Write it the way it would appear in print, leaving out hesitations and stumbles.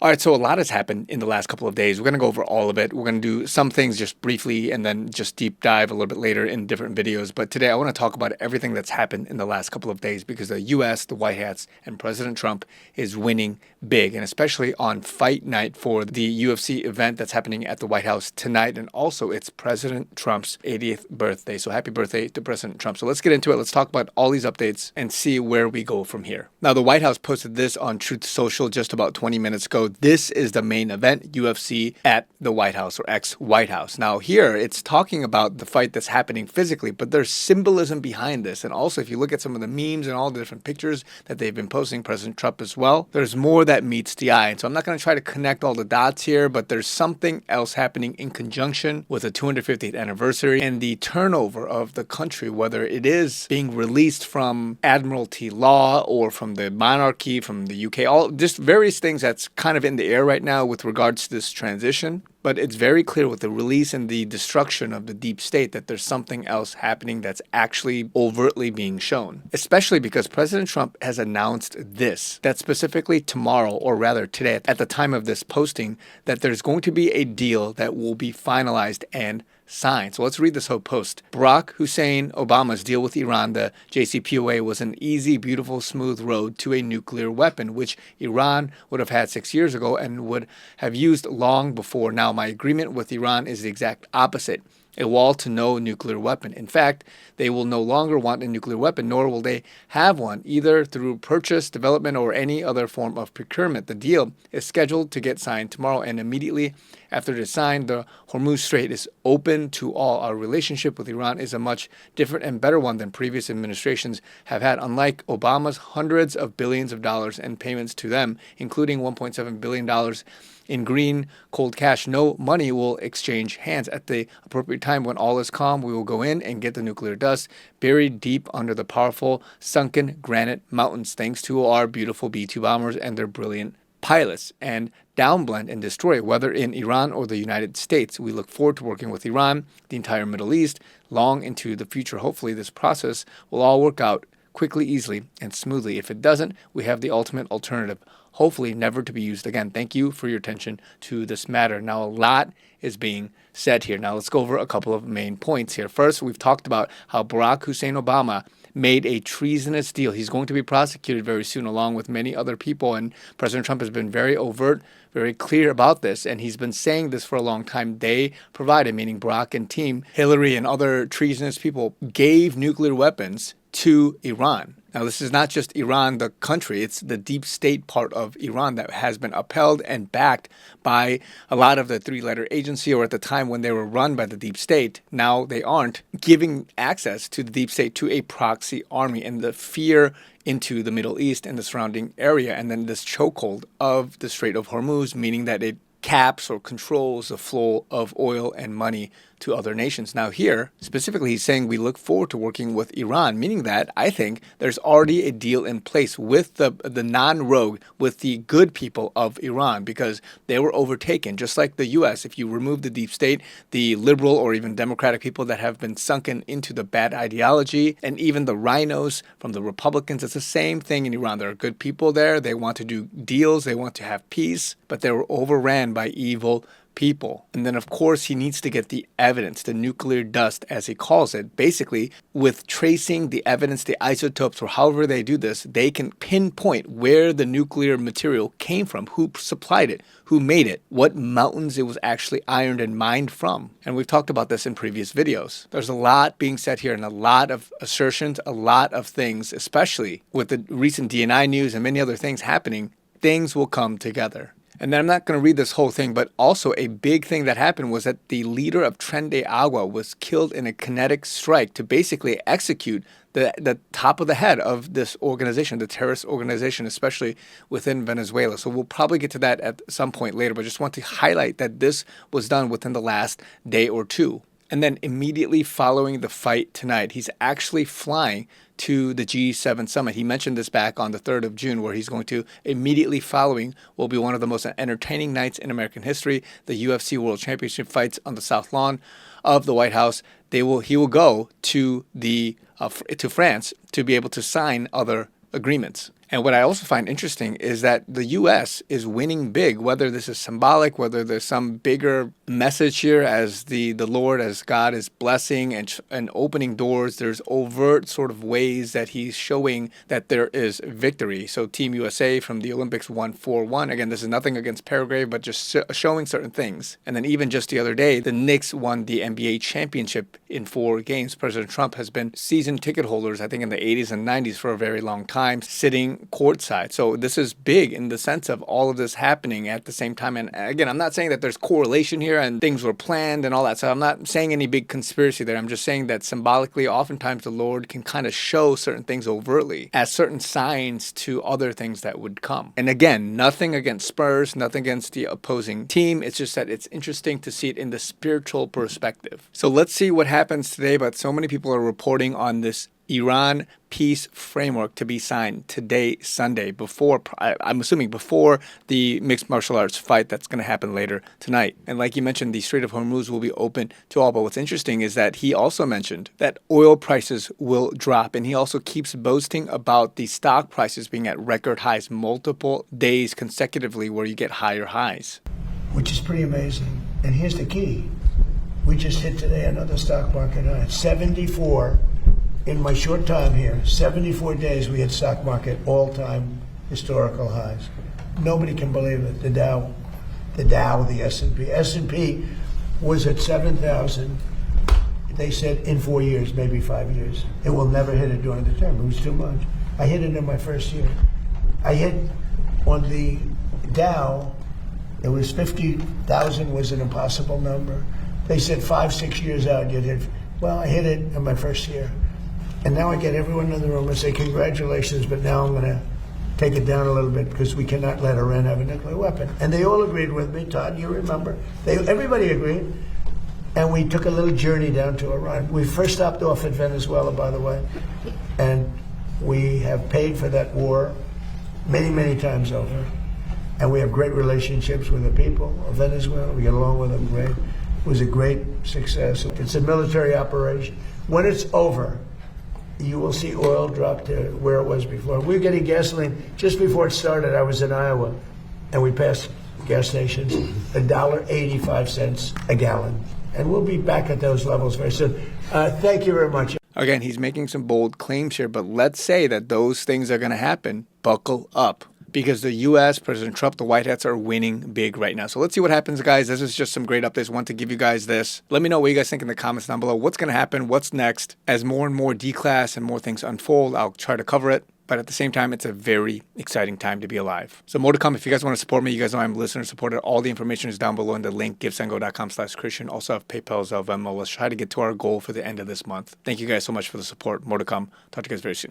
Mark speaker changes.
Speaker 1: All right, so a lot has happened in the last couple of days. We're going to go over all of it. We're going to do some things just briefly and then just deep dive a little bit later in different videos. But today I want to talk about everything that's happened in the last couple of days because the U.S., the White Hats, and President Trump is winning big, and especially on fight night for the UFC event that's happening at the White House tonight. And also it's President Trump's 80th birthday. So happy birthday to President Trump. So let's get into it. Let's talk about all these updates and see where we go from here. Now, the White House posted this on Truth Social just about 20 minutes ago. This is the main event, UFC at the White House or ex-White House. Now here, it's talking about the fight that's happening physically, but there's symbolism behind this. And also, if you look at some of the memes and all the different pictures that they've been posting, President Trump as well, there's more that meets the eye. And so I'm not going to try to connect all the dots here, but there's something else happening in conjunction with the 250th anniversary and the turnover of the country, whether it is being released from Admiralty law or from the monarchy, from the UK, all just various things that's kind of in the air right now with regards to this transition. But it's very clear with the release and the destruction of the deep state that there's something else happening that's actually overtly being shown, especially because President Trump has announced this, that specifically tomorrow, or rather today, at the time of this posting, that there's going to be a deal that will be finalized and signed. So let's read this whole post. Barack Hussein Obama's deal with Iran, the JCPOA, was an easy, beautiful, smooth road to a nuclear weapon, which Iran would have had 6 years ago and would have used long before. Now, my agreement with Iran is the exact opposite. A wall to no nuclear weapon. In fact, they will no longer want a nuclear weapon, nor will they have one, either through purchase, development, or any other form of procurement. The deal is scheduled to get signed tomorrow, and immediately after it is signed, the Hormuz Strait is open to all. Our relationship with Iran is a much different and better one than previous administrations have had. Unlike Obama's hundreds of billions of dollars in payments to them, including $1.7 billion in green, cold cash, no money will exchange hands. At the appropriate time, when all is calm, we will go in and get the nuclear dust buried deep under the powerful, sunken granite mountains, thanks to our beautiful B-2 bombers and their brilliant pilots, and downblend and destroy, whether in Iran or the United States. We look forward to working with Iran, the entire Middle East, long into the future. Hopefully, this process will all work out quickly, easily, and smoothly. If it doesn't, we have the ultimate alternative, hopefully never to be used again. Thank you for your attention to this matter. Now, a lot is being said here. Now, let's go over a couple of main points here. First, we've talked about how Barack Hussein Obama made a treasonous deal. He's going to be prosecuted very soon, along with many other people. And President Trump has been very overt, very clear about this. And he's been saying this for a long time. They provided, meaning Barack and team, Hillary and other treasonous people, gave nuclear weapons to Iran. Now, this is not just Iran, the country. It's the deep state part of Iran that has been upheld and backed by a lot of the three-letter agency, or at the time when they were run by the deep state. Now they aren't giving access to the deep state to a proxy army, and the fear into the Middle East and the surrounding area, and then this chokehold of the Strait of Hormuz, meaning that it caps or controls the flow of oil and money to other nations. Now here, specifically, he's saying we look forward to working with Iran, meaning that I think there's already a deal in place with the non-rogue, with the good people of Iran, because they were overtaken. Just like the U.S., if you remove the deep state, the liberal or even democratic people that have been sunken into the bad ideology, and even the rhinos from the Republicans, it's the same thing in Iran. There are good people there. They want to do deals. They want to have peace, but they were overran by evil people. And then, of course, he needs to get the evidence, the nuclear dust, as he calls it. Basically, with tracing the evidence, the isotopes, or however they do this, they can pinpoint where the nuclear material came from, who supplied it, who made it, what mountains it was actually ironed and mined from. And we've talked about this in previous videos. There's a lot being said here and a lot of assertions, a lot of things, especially with the recent DNI news and many other things happening. Things will come together. And then I'm not going to read this whole thing, but also a big thing that happened was that the leader of Tren de Agua was killed in a kinetic strike to basically execute the top of the head of this organization, the terrorist organization, especially within Venezuela. So we'll probably get to that at some point later, but just want to highlight that this was done within the last day or two. And then immediately following the fight tonight, he's actually flying to the G7 summit. He mentioned this back on the 3rd of June, where he's going to immediately following will be one of the most entertaining nights in American history, the UFC World Championship fights on the South Lawn of the White House. He will go to France to be able to sign other agreements. And what I also find interesting is that the U.S. is winning big, whether this is symbolic, whether there's some bigger message here as the Lord, as God is blessing and opening doors. There's overt sort of ways that he's showing that there is victory. So Team USA from the Olympics won 4-1. Again, this is nothing against Paraguay, but just showing certain things. And then even just the other day, the Knicks won the NBA championship in 4 games. President Trump has been season ticket holders, I think, in the 80s and 90s for a very long time, sitting courtside. So this is big in the sense of all of this happening at the same time. And again, I'm not saying that there's correlation here and things were planned and all that. So I'm not saying any big conspiracy there. I'm just saying that symbolically, oftentimes the Lord can kind of show certain things overtly as certain signs to other things that would come. And again, nothing against Spurs, nothing against the opposing team. It's just that it's interesting to see it in the spiritual perspective. So let's see what happens today. But so many people are reporting on this Iran peace framework to be signed today, Sunday, before, I'm assuming before the mixed martial arts fight that's going to happen later tonight. And like you mentioned, the Strait of Hormuz will be open to all. But what's interesting is that he also mentioned that oil prices will drop. And he also keeps boasting about the stock prices being at record highs multiple days consecutively where you get higher highs.
Speaker 2: Which is pretty amazing. And here's the key. We just hit today another stock market high, 74. In my short time here, 74 days we had stock market all-time historical highs. Nobody can believe it. The Dow, the S&P. S&P was at 7,000. They said in 4 years, maybe 5 years. It will never hit it during the term. It was too much. I hit it in my first year. I hit on the Dow, it was 50,000 was an impossible number. They said 5-6 years out you'd hit. Well, I hit it in my first year. And now I get everyone in the room and say, congratulations, but now I'm going to take it down a little bit because we cannot let Iran have a nuclear weapon. And they all agreed with me, Todd, you remember. Everybody agreed. And we took a little journey down to Iran. We first stopped off at Venezuela, by the way. And we have paid for that war many, many times over. And we have great relationships with the people of Venezuela. We get along with them great. It was a great success. It's a military operation. When it's over, you will see oil drop to where it was before. We were getting gasoline. Just before it started, I was in Iowa, and we passed gas stations, $1.85 a gallon. And we'll be back at those levels very soon. Thank you very much.
Speaker 1: Again, he's making some bold claims here, but let's say that those things are going to happen. Buckle up. Because the U.S., President Trump, the White Hats are winning big right now. So let's see what happens, guys. This is just some great updates. I want to give you guys this. Let me know what you guys think in the comments down below. What's going to happen? What's next? As more and more D-class and more things unfold, I'll try to cover it. But at the same time, it's a very exciting time to be alive. So more to come. If you guys want to support me, you guys know I'm listener supported. All the information is down below in the link, givesendgo.com/Christian. Also have PayPal, Zelle, Venmo. Let's try to get to our goal for the end of this month. Thank you guys so much for the support. More to come. Talk to you guys very soon.